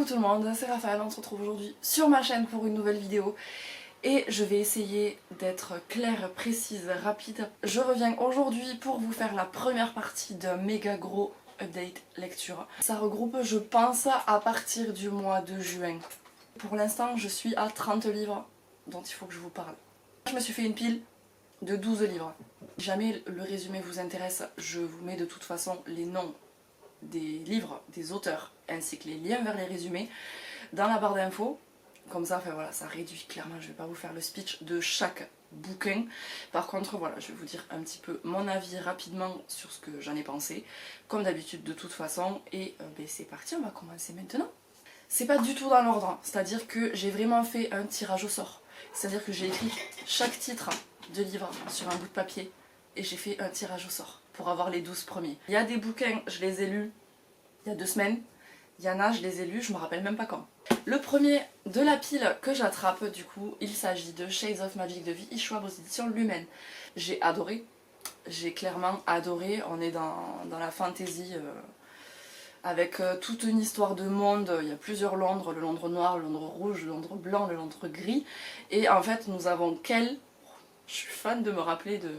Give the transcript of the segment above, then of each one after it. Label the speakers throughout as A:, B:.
A: tout le monde, c'est Raphaël, on se retrouve aujourd'hui sur ma chaîne pour une nouvelle vidéo et je vais essayer d'être claire, précise, rapide. Je reviens aujourd'hui pour vous faire la première partie d'un méga gros update lecture. Ça regroupe, je pense, à partir du mois de juin. Pour l'instant, je suis à 30 livres dont il faut que je vous parle. Je me suis fait une pile de 12 livres. Si jamais le résumé vous intéresse, je vous mets de toute façon les noms des livres, des auteurs, ainsi que les liens vers les résumés dans la barre d'infos. Comme ça, enfin, voilà, ça réduit clairement, je ne vais pas vous faire le speech de chaque bouquin. Par contre, voilà, je vais vous dire un petit peu mon avis rapidement sur ce que j'en ai pensé, comme d'habitude de toute façon. Et c'est parti, on va commencer maintenant. C'est pas du tout dans l'ordre, c'est-à-dire que j'ai vraiment fait un tirage au sort. C'est-à-dire que j'ai écrit chaque titre de livre sur un bout de papier et j'ai fait un tirage au sort pour avoir les 12 premiers. Il y a des bouquins, je les ai lus il y a 2 semaines. Il y en a, je les ai lus, je me rappelle même pas quand. Le premier de la pile que j'attrape, du coup, il s'agit de Shades of Magic de V.E. Schwab aux éditions Lumen. J'ai adoré, j'ai clairement adoré. On est dans la fantasy avec toute une histoire de monde. Il y a plusieurs Londres, le Londres noir, le Londres rouge, le Londres blanc, le Londres gris. Et en fait, nous avons Kel. Je suis fan de me rappeler de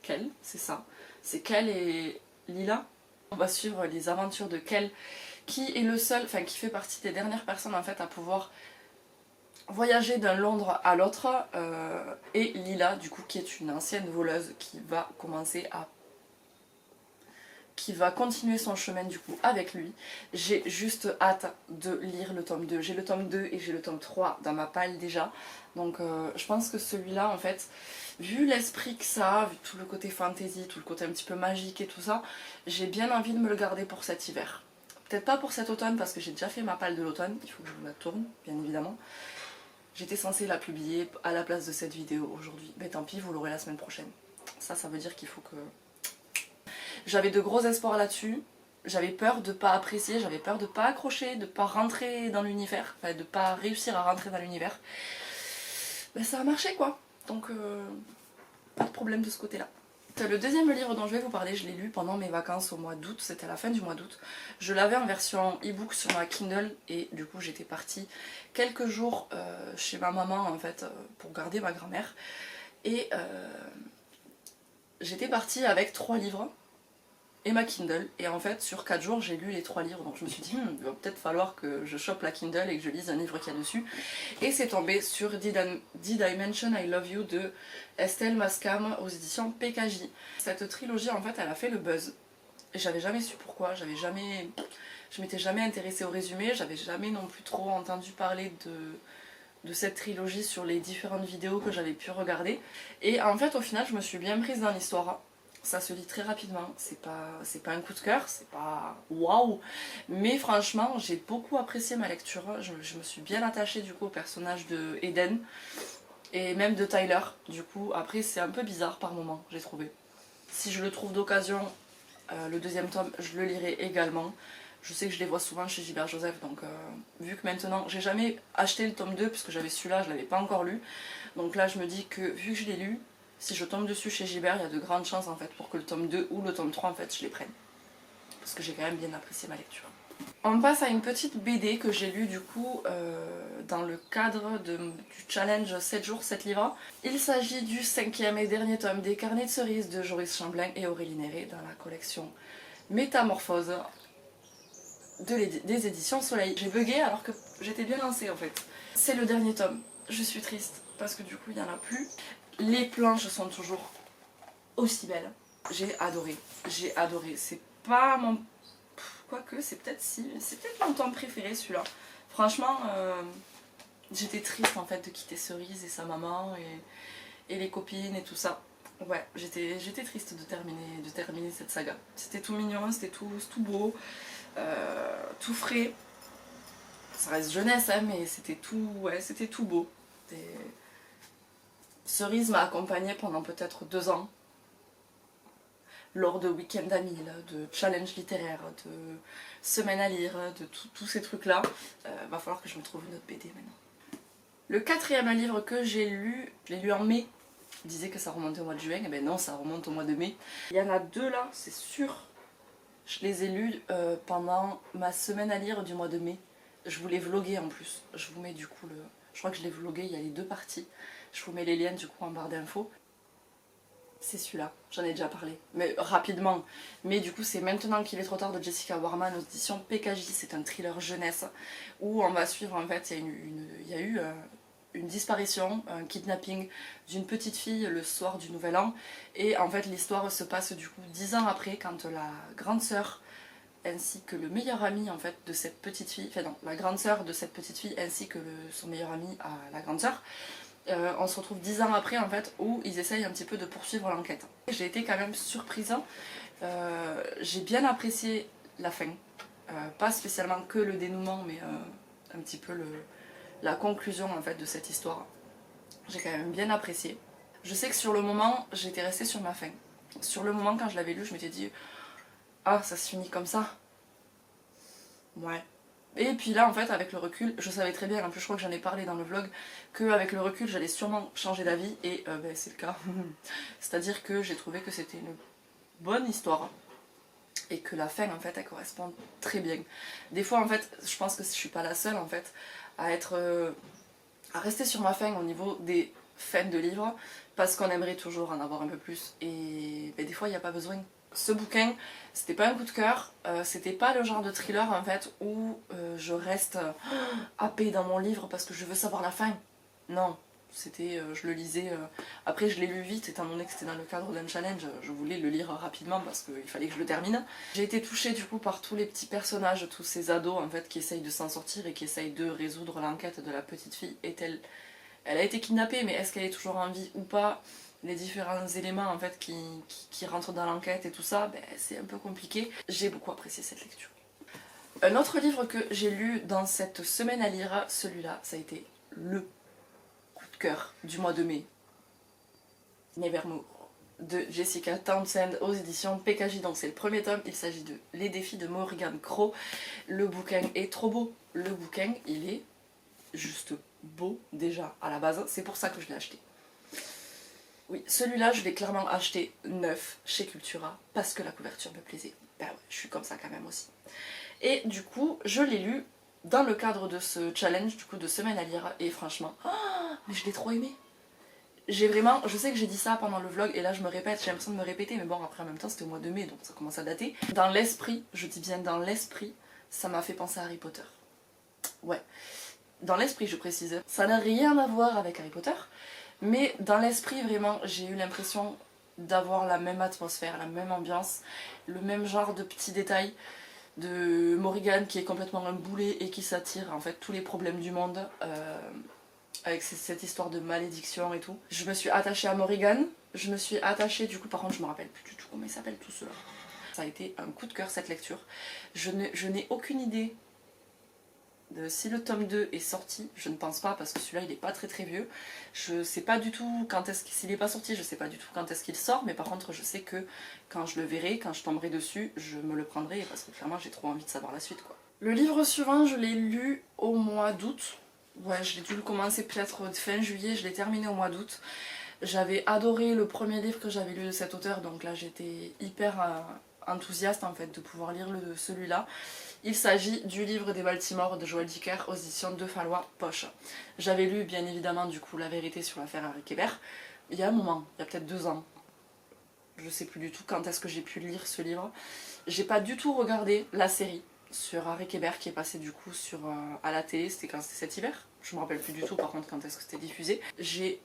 A: Kel, c'est ça. C'est Kel et Lila. On va suivre les aventures de Kel, qui est le seul, enfin qui fait partie des dernières personnes en fait à pouvoir voyager d'un Londres à l'autre, et Lila du coup qui est une ancienne voleuse qui va continuer son chemin du coup avec lui. J'ai juste hâte de lire le tome 2. J'ai le tome 2 et j'ai le tome 3 dans ma palle déjà. Donc je pense que celui-là en fait, vu l'esprit que ça a, vu tout le côté fantasy, tout le côté un petit peu magique et tout ça, j'ai bien envie de me le garder pour cet hiver. Peut-être pas pour cet automne parce que j'ai déjà fait ma palle de l'automne, il faut que je vous la tourne bien évidemment. J'étais censée la publier à la place de cette vidéo aujourd'hui. Mais tant pis, vous l'aurez la semaine prochaine. Ça veut dire qu'il faut que... J'avais de gros espoirs là-dessus. J'avais peur de pas apprécier, j'avais peur de pas accrocher, de pas rentrer dans l'univers, enfin de pas réussir à rentrer dans l'univers. Ben, ça a marché quoi. Donc pas de problème de ce côté-là. Le deuxième livre dont je vais vous parler, je l'ai lu pendant mes vacances au mois d'août, c'était à la fin du mois d'août. Je l'avais en version e-book sur ma Kindle et du coup j'étais partie quelques jours chez ma maman en fait pour garder ma grand-mère. Et j'étais partie avec 3 livres et ma Kindle, et en fait sur 4 jours j'ai lu les 3 livres, donc je me suis dit il va peut-être falloir que je chope la Kindle et que je lise un livre qu'il y a dessus, et c'est tombé sur Did I Mention I Love You de Estelle Mascam aux éditions PKJ. Cette trilogie en fait elle a fait le buzz, et j'avais jamais su pourquoi, je m'étais jamais intéressée au résumé, j'avais jamais non plus trop entendu parler de cette trilogie sur les différentes vidéos que j'avais pu regarder, et en fait au final je me suis bien prise dans l'histoire. Ça se lit très rapidement, c'est pas un coup de cœur, c'est pas waouh, mais franchement j'ai beaucoup apprécié ma lecture. Je me suis bien attachée du coup au personnage de Eden et même de Tyler. Du coup après c'est un peu bizarre par moment, j'ai trouvé. Si je le trouve d'occasion, le deuxième tome je le lirai également. Je sais que je les vois souvent chez Gilbert Joseph, donc vu que maintenant j'ai jamais acheté le tome 2 puisque j'avais celui-là, je l'avais pas encore lu, donc là je me dis que vu que je l'ai lu, si je tombe dessus chez Gilbert, il y a de grandes chances en fait pour que le tome 2 ou le tome 3 en fait je les prenne. Parce que j'ai quand même bien apprécié ma lecture. On passe à une petite BD que j'ai lue du coup dans le cadre du challenge 7 jours 7 livres. Il s'agit du 5e et dernier tome des Carnets de cerises de Joris Chamblin et Aurélie Néré dans la collection Métamorphose des éditions Soleil. J'ai bugué alors que j'étais bien lancée en fait. C'est le dernier tome. Je suis triste parce que du coup il n'y en a plus. Les planches sont toujours aussi belles. J'ai adoré. C'est pas mon... Quoique, c'est peut-être mon tome préféré celui-là. Franchement, j'étais triste en fait de quitter Cerise et sa maman et les copines et tout ça. Ouais, j'étais triste de terminer cette saga. C'était tout mignon, c'était tout beau, tout frais. Ça reste jeunesse, hein, mais c'était tout beau. Cerise m'a accompagnée pendant peut-être 2 ans, lors de week-end à 1000, de challenge littéraire, de semaine à lire, de tous ces trucs-là. Va falloir que je me trouve une autre BD maintenant. Le 4e livre que j'ai lu, je l'ai lu en mai. Il disait que ça remontait au mois de juin, et ben non, ça remonte au mois de mai. Il y en a 2 là, c'est sûr. Je les ai lus pendant ma semaine à lire du mois de mai. Je voulais vlogger en plus. Je vous mets du coup le... Je crois que je l'ai vlogué, il y a les 2 parties. Je vous mets les liens du coup en barre d'infos. C'est celui-là, j'en ai déjà parlé, mais rapidement. Mais du coup c'est Maintenant qu'il est trop tard de Jessica Warman aux éditions PKJ. C'est un thriller jeunesse où on va suivre en fait, il y a eu une disparition, un kidnapping d'une petite fille le soir du Nouvel An. Et en fait l'histoire se passe du coup 10 ans après, quand la grande sœur ainsi que le meilleur ami en fait de cette petite fille, enfin non, la grande sœur de cette petite fille ainsi que son meilleur ami à la grande sœur, on se retrouve 10 ans après en fait où ils essayent un petit peu de poursuivre l'enquête. J'ai été quand même surprise, j'ai bien apprécié la fin, pas spécialement que le dénouement mais un petit peu la conclusion en fait de cette histoire. J'ai quand même bien apprécié. Je sais que sur le moment j'étais restée sur ma faim. Sur le moment quand je l'avais lu je m'étais dit ah ça se finit comme ça. Ouais. Et puis là en fait avec le recul, je savais très bien, en plus je crois que j'en ai parlé dans le vlog, qu'avec le recul j'allais sûrement changer d'avis et ben, c'est le cas. C'est-à-dire que j'ai trouvé que c'était une bonne histoire et que la fin en fait elle correspond très bien. Des fois en fait je pense que je suis pas la seule en fait à être à rester sur ma fin au niveau des fins de livres parce qu'on aimerait toujours en avoir un peu plus et ben, des fois il n'y a pas besoin. Ce bouquin, c'était pas un coup de cœur, c'était pas le genre de thriller en fait où je reste happée dans mon livre parce que je veux savoir la fin. Non, c'était, je le lisais, après je l'ai lu vite étant donné que c'était dans le cadre d'un challenge, je voulais le lire rapidement parce qu'il fallait que je le termine. J'ai été touchée du coup par tous les petits personnages, tous ces ados en fait qui essayent de s'en sortir et qui essayent de résoudre l'enquête de la petite fille. Elle a été kidnappée mais est-ce qu'elle est toujours en vie ou pas? Les différents éléments en fait qui rentrent dans l'enquête et tout ça, ben, c'est un peu compliqué. J'ai beaucoup apprécié cette lecture. Un autre livre que j'ai lu dans cette semaine à lire, celui-là, ça a été le coup de cœur du mois de mai. Nevermore de Jessica Townsend aux éditions PKJ. Donc c'est le premier tome, il s'agit de Les défis de Morrigan Crow. Le bouquin est trop beau. Le bouquin, il est juste beau déjà à la base, c'est pour ça que je l'ai acheté. Oui, celui-là, je l'ai clairement acheté neuf chez Cultura parce que la couverture me plaisait. Ben ouais, je suis comme ça quand même aussi. Et du coup, je l'ai lu dans le cadre de ce challenge, du coup, de semaine à lire. Et franchement, oh, mais je l'ai trop aimé. J'ai vraiment, je sais que j'ai dit ça pendant le vlog et là je me répète, j'ai l'impression de me répéter, mais bon, après en même temps c'était au mois de mai donc ça commence à dater. Dans l'esprit, je dis bien dans l'esprit, ça m'a fait penser à Harry Potter. Ouais, dans l'esprit je précise. Ça n'a rien à voir avec Harry Potter. Mais dans l'esprit, vraiment, j'ai eu l'impression d'avoir la même atmosphère, la même ambiance, le même genre de petits détails de Morrigan qui est complètement un boulet et qui s'attire en fait tous les problèmes du monde avec cette histoire de malédiction et tout. Je me suis attachée à Morrigan, je me suis attachée du coup, par contre je me rappelle plus du tout comment ils s'appellent tous ceux-là. Ça a été un coup de cœur cette lecture. Je n'ai aucune idée si le tome 2 est sorti, je ne pense pas parce que celui-là il est pas très vieux. Je sais pas du tout quand est-ce qu'il, s'il est pas sorti, je sais pas du tout quand est-ce qu'il sort, mais par contre je sais que quand je le verrai, quand je tomberai dessus, je me le prendrai parce que clairement j'ai trop envie de savoir la suite quoi. Le livre suivant, je l'ai lu au mois d'août. Ouais, je l'ai dû le commencer peut-être fin juillet, je l'ai terminé au mois d'août. J'avais adoré le premier livre que j'avais lu de cet auteur, donc là j'étais hyper enthousiaste en fait de pouvoir lire celui-là. Il s'agit du livre des Baltimore de Joël Dicker aux éditions de Fallois Poche. J'avais lu bien évidemment du coup La vérité sur l'affaire Harry Kéber il y a un moment, il y a peut-être 2 ans. Je sais plus du tout quand est-ce que j'ai pu lire ce livre. J'ai pas du tout regardé la série sur Harry Kéber qui est passée du coup à la télé, c'était quand c'était cet hiver. Je me rappelle plus du tout par contre quand est-ce que c'était diffusé. J'ai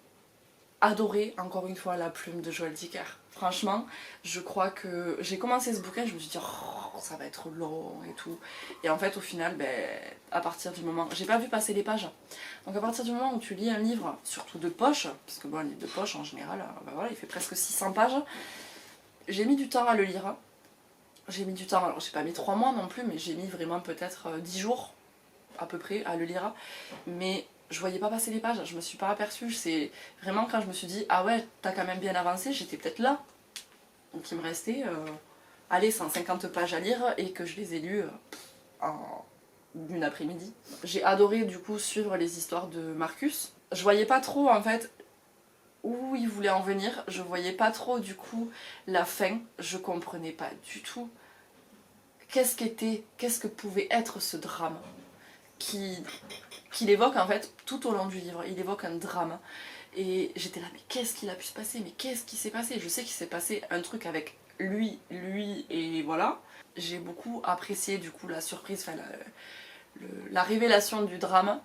A: adoré encore une fois la plume de Joël Dicker. Franchement, je crois que j'ai commencé ce bouquin, je me suis dit oh, ça va être long et tout. Et en fait au final, à partir du moment, j'ai pas vu passer les pages. Donc à partir du moment où tu lis un livre, surtout de poche, parce que bon, un livre de poche en général, voilà, il fait presque 600 pages. J'ai mis du temps à le lire. J'ai mis du temps, alors j'ai pas mis 3 mois non plus, mais j'ai mis vraiment peut-être 10 jours à peu près à le lire. Mais je voyais pas passer les pages, je me suis pas aperçue. C'est vraiment quand je me suis dit ah ouais, t'as quand même bien avancé, j'étais peut-être là. Donc il me restait allez, 150 pages à lire et que je les ai lues en une après-midi. J'ai adoré du coup suivre les histoires de Marcus. Je voyais pas trop en fait où il voulait en venir, je voyais pas trop du coup la fin, je comprenais pas du tout qu'est-ce que pouvait être ce drame. qu'il évoque en fait tout au long du livre. Il évoque un drame. Et j'étais là, mais qu'est-ce qu'il a pu se passer? Mais qu'est-ce qui s'est passé? Je sais qu'il s'est passé un truc avec lui, et voilà. J'ai beaucoup apprécié du coup la surprise, enfin la révélation du drame.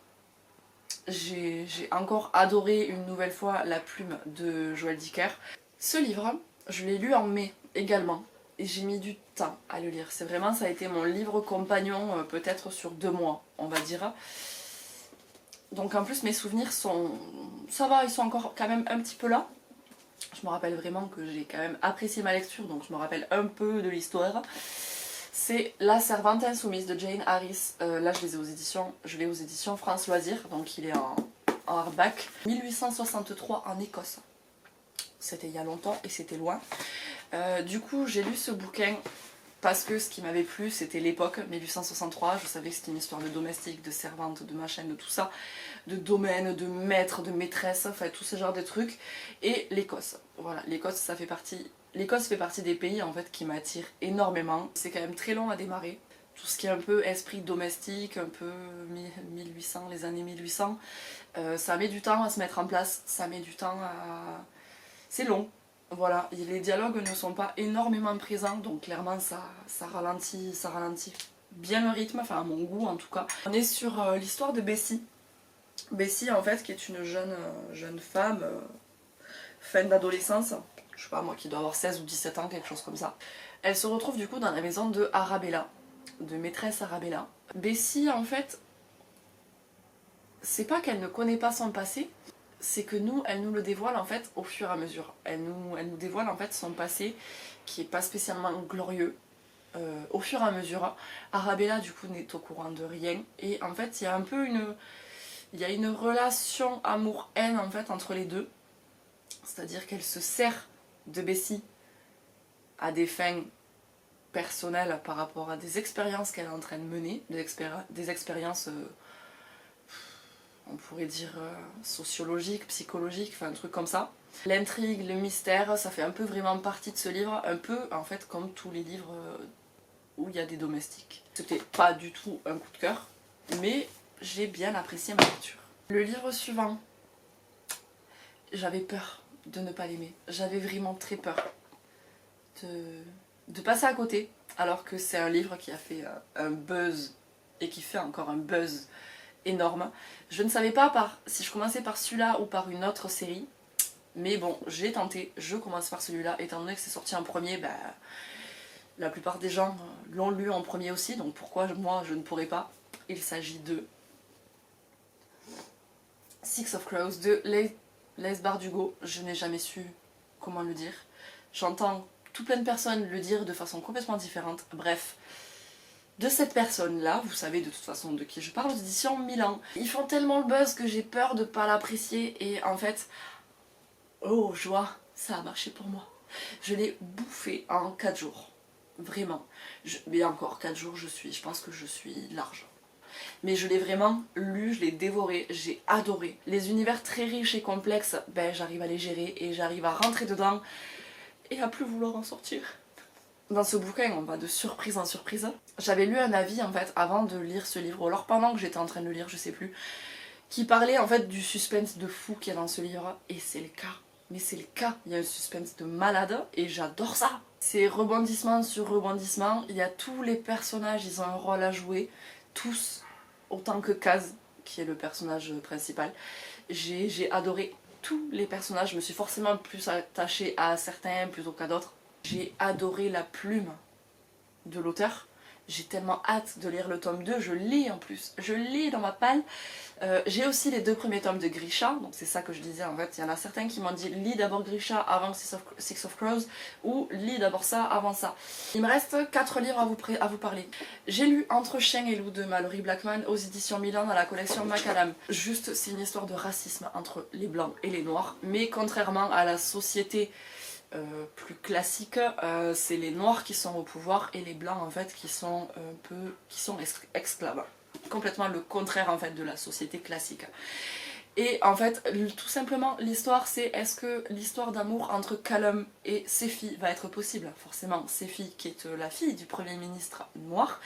A: J'ai encore adoré une nouvelle fois La Plume de Joël Dicker. Ce livre, je l'ai lu en mai également. Et j'ai mis du temps à le lire. C'est vraiment, ça a été mon livre compagnon peut-être sur 2 mois, on va dire. Donc en plus mes souvenirs sont... ça va, ils sont encore quand même un petit peu là. Je me rappelle vraiment que j'ai quand même apprécié ma lecture, donc je me rappelle un peu de l'histoire. C'est La Servante Insoumise de Jane Harris. Là je l'ai aux éditions France Loisirs, donc il est en hardback. 1863 en Écosse. C'était il y a longtemps et c'était loin. Du coup j'ai lu ce bouquin parce que ce qui m'avait plu c'était l'époque, 1863, je savais que c'était une histoire de domestique, de servante, de machin, de tout ça, de domaine, de maître, de maîtresse, enfin tout ce genre de trucs, et l'Écosse. Voilà, l'Écosse fait partie des pays en fait qui m'attirent énormément. C'est quand même très long à démarrer, tout ce qui est un peu esprit domestique, un peu 1800, les années 1800, ça met du temps à se mettre en place, ça met du temps à... c'est long. Voilà, les dialogues ne sont pas énormément présents, donc clairement ça ralentit bien le rythme, enfin à mon goût en tout cas. On est sur l'histoire de Bessie. Bessie en fait qui est une jeune femme, fin d'adolescence, je sais pas moi, qui doit avoir 16 ou 17 ans, quelque chose comme ça. Elle se retrouve du coup dans la maison de Arabella, de maîtresse Arabella. Bessie en fait, c'est pas qu'elle ne connaît pas son passé, c'est que elle nous le dévoile en fait au fur et à mesure. Elle nous dévoile en fait son passé qui est pas spécialement glorieux. Au fur et à mesure, Arabella du coup n'est au courant de rien et en fait il y a un peu une relation amour-haine en fait entre les deux. C'est-à-dire qu'elle se sert de Bessie à des fins personnelles par rapport à des expériences qu'elle est en train de mener, des expériences on pourrait dire sociologique, psychologique, enfin un truc comme ça. L'intrigue, le mystère, ça fait un peu vraiment partie de ce livre, un peu en fait comme tous les livres où il y a des domestiques. C'était pas du tout un coup de cœur, mais j'ai bien apprécié ma lecture. Le livre suivant, j'avais peur de ne pas l'aimer. J'avais vraiment très peur de passer à côté, alors que c'est un livre qui a fait un buzz, et qui fait encore un buzz énorme. Je ne savais pas si je commençais par celui-là ou par une autre série, mais bon, j'ai tenté, je commence par celui-là, étant donné que c'est sorti en premier, bah, la plupart des gens l'ont lu en premier aussi, donc pourquoi moi je ne pourrais pas. Il s'agit de Six of Crows de Les Bardugo. Je n'ai jamais su comment le dire. J'entends tout plein de personnes le dire de façon complètement différente, bref. De cette personne-là, vous savez de toute façon de qui je parle, aux éditions Milan. Ils font tellement le buzz que j'ai peur de ne pas l'apprécier et en fait, oh joie, ça a marché pour moi. Je l'ai bouffé en 4 jours, vraiment. Mais encore 4 jours, je pense que je suis large. Mais je l'ai vraiment lu, je l'ai dévoré, j'ai adoré. Les univers très riches et complexes, ben, j'arrive à les gérer et j'arrive à rentrer dedans et à plus vouloir en sortir. Dans ce bouquin, on va de surprise en surprise. J'avais lu un avis en fait avant de lire ce livre, ou alors pendant que j'étais en train de le lire, je sais plus, qui parlait en fait du suspense de fou qu'il y a dans ce livre, et c'est le cas. Mais c'est le cas, il y a un suspense de malade, et j'adore ça. C'est rebondissement sur rebondissement, il y a tous les personnages, ils ont un rôle à jouer, tous, autant que Kaz, qui est le personnage principal. J'ai adoré tous les personnages, je me suis forcément plus attachée à certains plutôt qu'à d'autres. J'ai adoré la plume de l'auteur. J'ai tellement hâte de lire le tome 2, je lis en plus, je lis dans ma palle. J'ai aussi les 2 premiers tomes de Grisha, donc c'est ça que je disais en fait. Il y en a certains qui m'ont dit lis d'abord Grisha avant Six of Crows, ou lis d'abord ça avant ça. Il me reste 4 livres à vous parler. J'ai lu Entre Chien et Loup de Mallory Blackman aux éditions Milan dans la collection Macadam. Juste, c'est une histoire de racisme entre les blancs et les noirs, mais contrairement à la société plus classique, c'est les noirs qui sont au pouvoir et les blancs en fait qui sont esclaves. Complètement le contraire en fait de la société classique. Et en fait, tout simplement, l'histoire c'est est-ce que l'histoire d'amour entre Callum et Sefi va être possible? Forcément, Sefi qui est la fille du premier ministre noir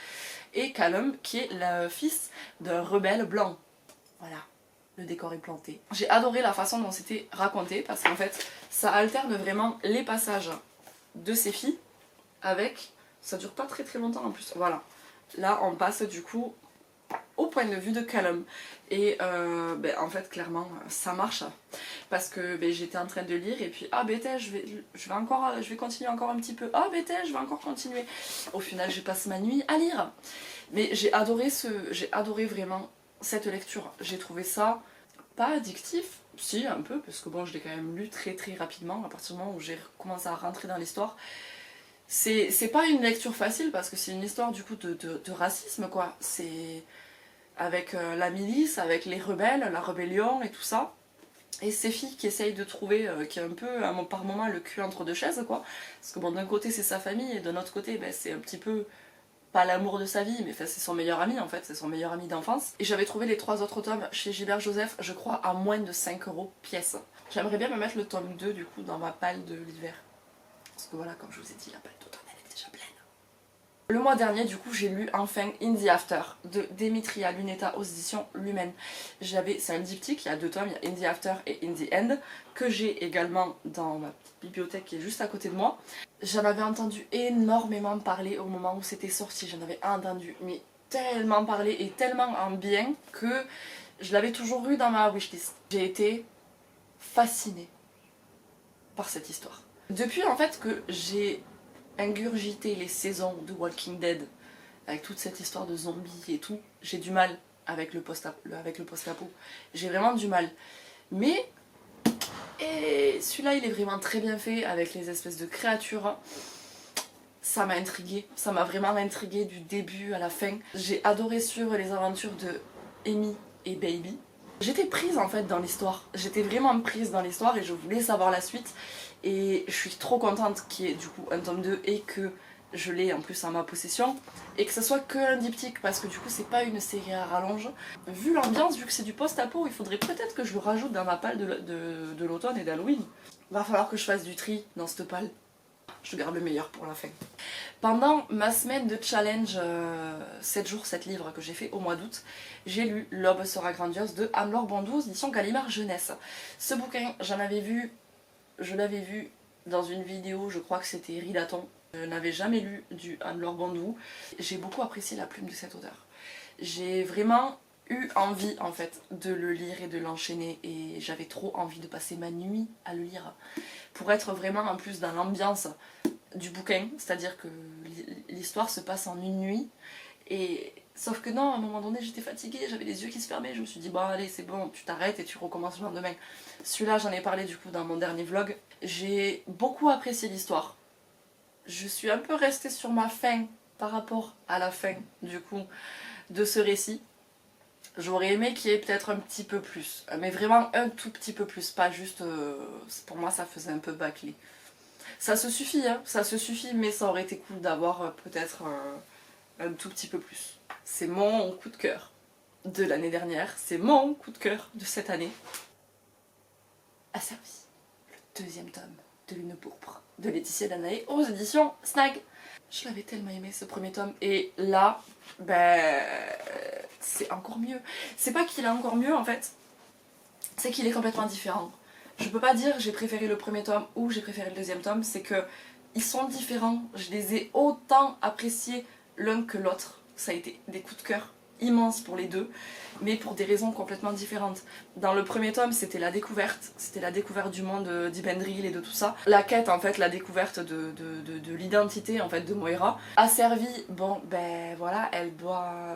A: et Callum qui est le fils d'un rebelle blanc. Voilà, le décor est planté. J'ai adoré la façon dont c'était raconté parce qu'en fait, ça alterne vraiment les passages de Sefi avec... Ça dure pas très très longtemps en plus, voilà. Là, on passe du coup au point de vue de Callum. Et en fait, clairement, ça marche. Parce que j'étais en train de lire et puis, ah je vais continuer encore un petit peu. Ah je vais encore continuer. Au final, je passe ma nuit à lire. Mais j'ai adoré vraiment cette lecture. J'ai trouvé ça pas addictif, si un peu, parce que bon, je l'ai quand même lu très très rapidement à partir du moment où j'ai commencé à rentrer dans l'histoire. C'est pas une lecture facile parce que c'est une histoire du coup de racisme quoi. C'est avec la milice, avec les rebelles, la rébellion et tout ça. Et ces filles qui essayent de trouver, qui est un peu par moment le cul entre deux chaises quoi. Parce que bon, d'un côté c'est sa famille et de l'autre côté c'est un petit peu pas l'amour de sa vie, mais c'est son meilleur ami en fait, c'est son meilleur ami d'enfance. Et j'avais trouvé les 3 autres tomes chez Gilbert Joseph, je crois à moins de 5 € pièce. J'aimerais bien me mettre le tome 2 du coup dans ma palle de l'hiver. Parce que voilà, comme je vous ai dit, la palle d'automne elle est déjà pleine. Le mois dernier, du coup, j'ai lu enfin In the After de Demetria Luneta aux éditions Lumen. C'est un diptyque, il y a 2 tomes, il y a In the After et In the End, que j'ai également dans ma bibliothèque qui est juste à côté de moi. J'en avais entendu énormément parler au moment où c'était sorti, j'en avais entendu mais tellement parler et tellement en bien que je l'avais toujours eu dans ma wishlist. J'ai été fascinée par cette histoire. Depuis en fait que j'ai ingurgité les saisons de Walking Dead avec toute cette histoire de zombies et tout, j'ai du mal avec le post-apo. J'ai vraiment du mal. Mais celui-là il est vraiment très bien fait avec les espèces de créatures. Ça m'a intriguée, ça m'a vraiment intriguée du début à la fin. J'ai adoré suivre les aventures de Amy et Baby. J'étais prise en fait dans l'histoire, j'étais vraiment prise dans l'histoire et je voulais savoir la suite. Et je suis trop contente qu'il y ait du coup un tome 2 et que je l'ai en plus en ma possession. Et que ce soit que un diptyque parce que du coup c'est pas une série à rallonge. Vu l'ambiance, vu que c'est du post-apo, il faudrait peut-être que je le rajoute dans ma palle de l'automne et d'Halloween. Va falloir que je fasse du tri dans cette palle. Je garde le meilleur pour la fin. Pendant ma semaine de challenge 7 jours 7 livres que j'ai fait au mois d'août, j'ai lu L'aube sera grandiose de Anne-Laure Bandou, édition Gallimard Jeunesse. Ce bouquin, je l'avais vu dans une vidéo, je crois que c'était Ridaton. Je n'avais jamais lu du Anne-Laure Bandou. J'ai beaucoup apprécié la plume de cet auteur. J'ai vraiment eu envie en fait de le lire et de l'enchaîner et j'avais trop envie de passer ma nuit à le lire pour être vraiment en plus dans l'ambiance du bouquin, c'est-à-dire que l'histoire se passe en une nuit et sauf que non, à un moment donné j'étais fatiguée, j'avais les yeux qui se fermaient, je me suis dit bon allez c'est bon, tu t'arrêtes et tu recommences le lendemain. Celui-là j'en ai parlé du coup dans mon dernier vlog, j'ai beaucoup apprécié l'histoire. Je suis un peu restée sur ma faim par rapport à la fin du coup de ce récit. J'aurais aimé qu'il y ait peut-être un petit peu plus, mais vraiment un tout petit peu plus, pas juste, pour moi ça faisait un peu bâclé. Ça se suffit, hein, ça se suffit, mais ça aurait été cool d'avoir peut-être un tout petit peu plus. C'est mon coup de cœur de l'année dernière, c'est mon coup de cœur de cette année. Asservi, le 2e tome de Lune pourpre de Laetitia Danaé aux éditions Snag. Je l'avais tellement aimé ce premier tome et là, c'est encore mieux. C'est pas qu'il est encore mieux en fait, c'est qu'il est complètement différent. Je peux pas dire j'ai préféré le premier tome ou j'ai préféré le 2e tome, c'est que ils sont différents. Je les ai autant appréciés l'un que l'autre. Ça a été des coups de cœur immenses pour les deux, mais pour des raisons complètement différentes. Dans le premier tome, c'était la découverte du monde d'Ibendril et de tout ça. La quête, en fait, la découverte de l'identité en fait de Moira. Asservie, bon, voilà,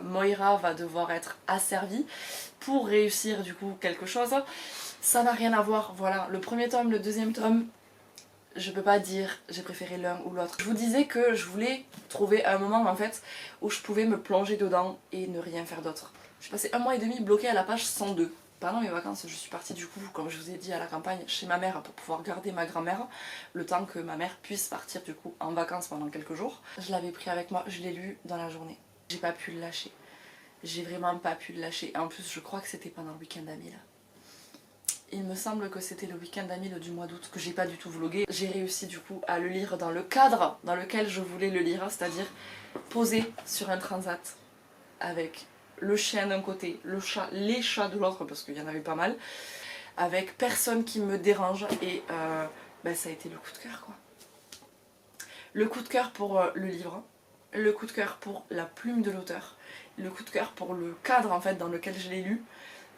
A: Moira va devoir être asservie pour réussir du coup quelque chose. Ça n'a rien à voir, voilà. Le premier tome, le 2e tome, je peux pas dire j'ai préféré l'un ou l'autre. Je vous disais que je voulais trouver un moment en fait où je pouvais me plonger dedans et ne rien faire d'autre. J'ai passé 1 mois et demi bloquée à la page 102. Pendant mes vacances, je suis partie du coup, comme je vous ai dit, à la campagne chez ma mère pour pouvoir garder ma grand-mère le temps que ma mère puisse partir du coup en vacances pendant quelques jours. Je l'avais pris avec moi, je l'ai lu dans la journée. J'ai pas pu le lâcher. J'ai vraiment pas pu le lâcher. Et en plus, je crois que c'était pendant le week-end d'Amil. il me semble que c'était le week-end d'Amil du mois d'août, que j'ai pas du tout vlogué. J'ai réussi du coup à le lire dans le cadre dans lequel je voulais le lire, c'est-à-dire posé sur un transat avec le chien d'un côté, les chats de l'autre, parce qu'il y en avait pas mal, avec personne qui me dérange, et ça a été le coup de cœur quoi. Le coup de cœur pour le livre, le coup de cœur pour la plume de l'auteur, le coup de cœur pour le cadre en fait dans lequel je l'ai lu,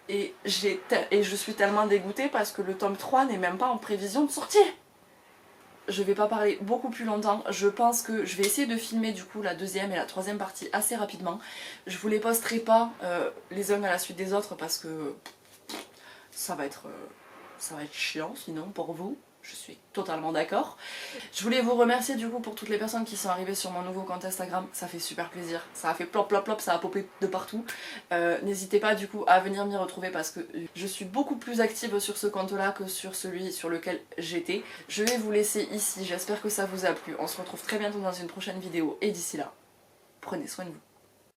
A: et je suis tellement dégoûtée parce que le tome 3 n'est même pas en prévision de sortie. Je vais pas parler beaucoup plus longtemps, je pense que je vais essayer de filmer du coup la deuxième et la troisième partie assez rapidement. Je vous les posterai pas les uns à la suite des autres parce que ça va être chiant sinon pour vous. Je suis totalement d'accord. Je voulais vous remercier du coup pour toutes les personnes qui sont arrivées sur mon nouveau compte Instagram. Ça fait super plaisir. Ça a fait plop plop plop, ça a popé de partout. N'hésitez pas du coup à venir m'y retrouver parce que je suis beaucoup plus active sur ce compte là que sur celui sur lequel j'étais. Je vais vous laisser ici. J'espère que ça vous a plu. On se retrouve très bientôt dans une prochaine vidéo. Et d'ici là, prenez soin de vous.